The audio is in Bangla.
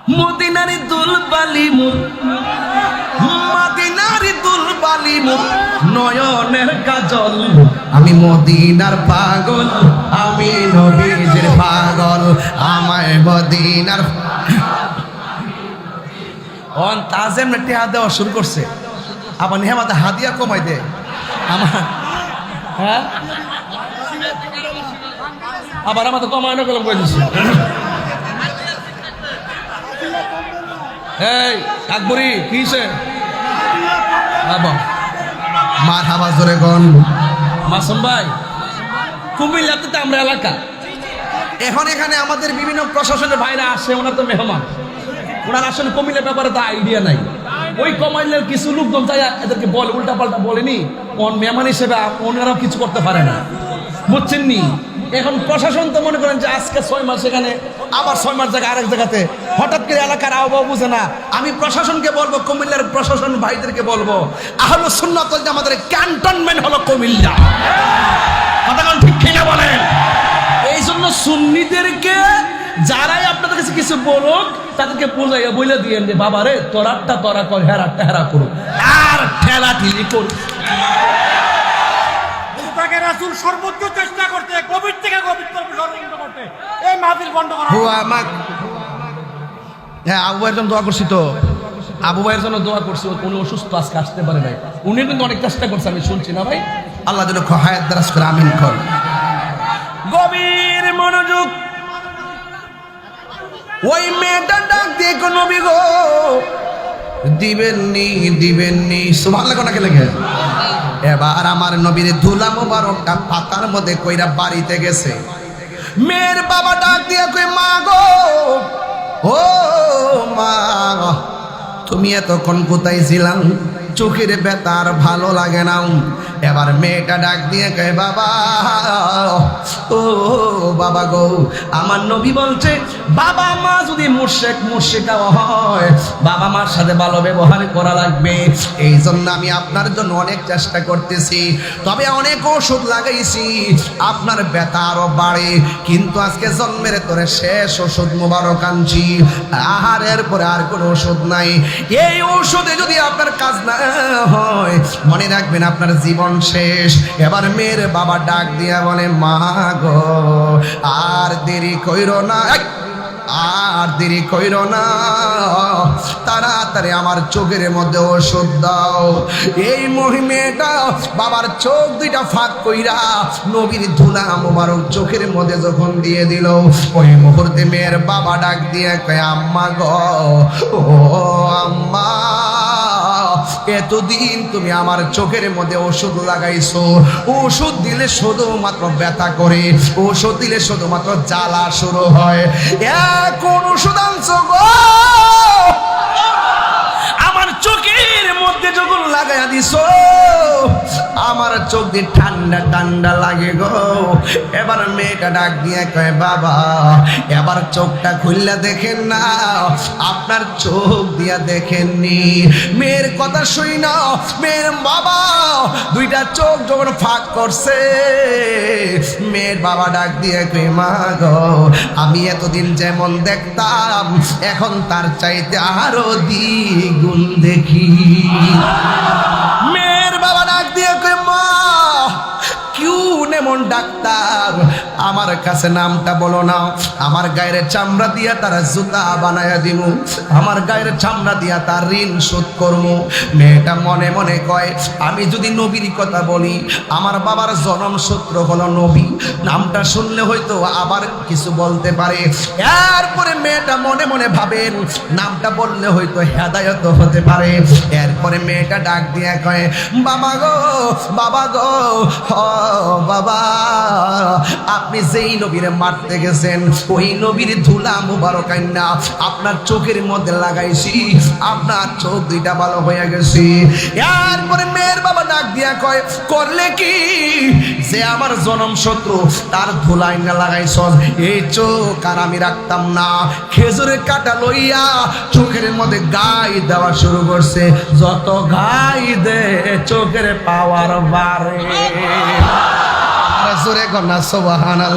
মদিনারি দুলবালি মুখ, মদিনারি দুলবালি মুখ, নয়নের কাজল। আমি মদিনার পাগল, আমি নবীজির পাগল, আমায় মদিনার। অন তাজেম টিহা দেওয়া শুরু করছে, আবার নেহামাতে হাদিয়া কমাই দে আমার। হ্যাঁ, আবার আমাদের কমানো কলম করে দিচ্ছে। এই আকবরি কিসে মার হাবা জোরে গন। মাসুম ভাই, কুমিল্লাতে তো আমরা এলাকা, এখন এখানে আমাদের বিভিন্ন প্রশাসনের ভাইরা আসে, ওনার তো মেহমান, ওনার আসলে কুমিল্লার ব্যাপারে তো আইডিয়া নাই। ওই কমাইলের কিছু লোকজন তাই এদেরকে বলে, উল্টা পাল্টা বলেনি, কোন মেহমান হিসেবে ওনারাও কিছু করতে পারে না, বুঝছেন নি? এখন প্রশাসন তো মনে করেন যে আজকে 6 মাস এখানে, আবার 6 মাস জায়গায় আরেক জায়গাতে, হঠাৎ করে এলাকার আবহাওয়া বুঝে না। আমি প্রশাসনকে বলবো, কুমিল্লার প্রশাসন ভাইদেরকে বলবো, আহলে সুন্নাত ওয়াল জামাতের ক্যান্টনমেন্ট হলো কুমিল্লা। কথা কোন ঠিক কিনা বলেন? এই জন্য সুন্নিদেরকে যারাই আপনাদের কাছে কিছু বলুক, তাদেরকে বুঝাইয়া বলে দিয়েন যে বাবা রে, তোরাটা তোরা কর, হেরাটা হেরা করুক, আর ঠেলা ঠেলি করুক। রাসূল সর্বোচ্চ চেষ্টা করতে, গভীর থেকে গভীর ষড়যন্ত্র করতে এই মাহফিল বন্ধ করা। হ্যাঁ, আবু ভাইয়ের জন্য দোয়া করছি তো, আবু ভাইয়ের জন্য দোয়া করছি, উনি অসুস্থ, আজকে আসতে পারে নাই। উনি কিন্তু অনেক চেষ্টা করছে, আমি শুনছি না ভাই। আল্লাহ যেন হায়াত দারাজ করে, আমিন কর। গভীর মনোযোগ। ওই মেয়েটা ডাক দিয়ে কোন নবী গো দিবেননি, দিবেননি, সুবহানাল্লাহ নাকি লেগে। এবার আমার নবীর ধুলা মোবারকটা পাতার মধ্যে কইরা বাড়িতে গেছে। মেয়ের বাবা ডাক দিয়ে কই, মা গো, ও মা, তুমি এতক্ষণ কোথায় ছিলাম? চোখের ব্যথা আর ভালো লাগে না। এবার মেয়েটা ডাক দিয়ে কয়, বাবা, ও বাবা গো, আমার নবী বলছে বাবা মা যদি মুশরিকা হয়, বাবা মার সাথে ভালো ব্যবহার করা লাগবে। এই জন্য আমি আপনার জন্য অনেক চেষ্টা করতেছি, তবে অনেক ওষুধ লাগাইছি, আপনার ব্যথা আরো বাড়ে, কিন্তু আজকে জন্মের তোরে শেষ ওষুধ মোবারক আনছি, আহারের পরে আর কোনো ওষুধ নাই। এই ওষুধে যদি আপনার কাজ না হয়, মনে রাখবেন আপনার জীবন শেষ। এবার মেয়ের বাবা ডাক দিয়া বলে, মা গো, আর দেরি কইরো না, আর দেরি কইরো না, তাড়াতাড়ি আমার চোখের মধ্যে ওষুধ দাও। এই মেয়েটা বাবার চোখ দুইটা ফাঁক কইরা নবীর ধুলা মোবারক চোখের মধ্যে যখন দিয়ে দিল, ওই মুহূর্তে মেয়ের বাবা ডাক দিয়ে কয়, আম্মা গো, ও আম্মা, এতদিন তুমি আমার চোখের মধ্যে ওষুধ লাগাইছো, ওষুধ দিলে শুধুমাত্র ব্যথা করে, ওষুধ দিলে শুধুমাত্র জ্বালা শুরু হয়, এখন ওষুধ আনছো গো আমার চোখের মধ্যে যখন লাগাইয়া দিছো, আমার চোখ দিয়ে ঠান্ডা ঠান্ডা লাগে গো। এবার মেয়েটা ডাক দিয়ে কয়, বাবা, এবার চোখটা খুললা দেখেন না, আপনার চোখ দিয়া দেখেননি। মেয়ের কথা শুই না, মেয়ের বাবা দুইটা চোখ যখন ফাঁক করছে, মেয়ের বাবা ডাক দিয়ে কয়, মা গো, আমি এতদিন যেমন দেখতাম, এখন তার চাইতে আরো দ্বিগুণ দেখি। মেয়ের বাবা ডাক দিয়ে কয়, মা, কোন এমন ডাক্তার, আমার কাছে নামটা বলো না, আমার গায়ের চামড়া দিয়া তারা জুতা বানায়া দিব, আমার গায়ের চামড়া দিয়া তার ঋণ শোধ করবো। মেয়েটা মনে মনে কয়, আমি যদি নবীর কথা বলি, আমার বাবার জনম সূত্র হলো নবী, নামটা শুনলে হয়তো আবার কিছু বলতে পারে। এরপরে মেয়েটা মনে মনে ভাবেন, নামটা বললে হয়তো হেদায়েত হতে পারে। এরপরে মেয়েটা ডাক দিয়ে কয়, বাবা গো, বাবা গো, বাবা, আপনি যেই নবীরে মারতে গেছেন, ওই নবীর ধুলা মুবারক আইনা আপনার চোখের মধ্যে লাগাইছি, আপনার চোখ দুইটা ভালো হয়ে গেছে। এরপরে মেয়ের বাবা ডাক দিয়া কয়, করলে কি, যে আমার জনম শত্রু তার ধুলা আইনা লাগাইছ, এই চোখ আর আমি রাখতাম না। খেজুরের কাটা লইয়া চোখের মধ্যে গাই দেওয়া শুরু করছে, যত গাই দে চোখের পাওয়ার বাড়ে। জোরে কন্যা সুবহানাল্লাহ।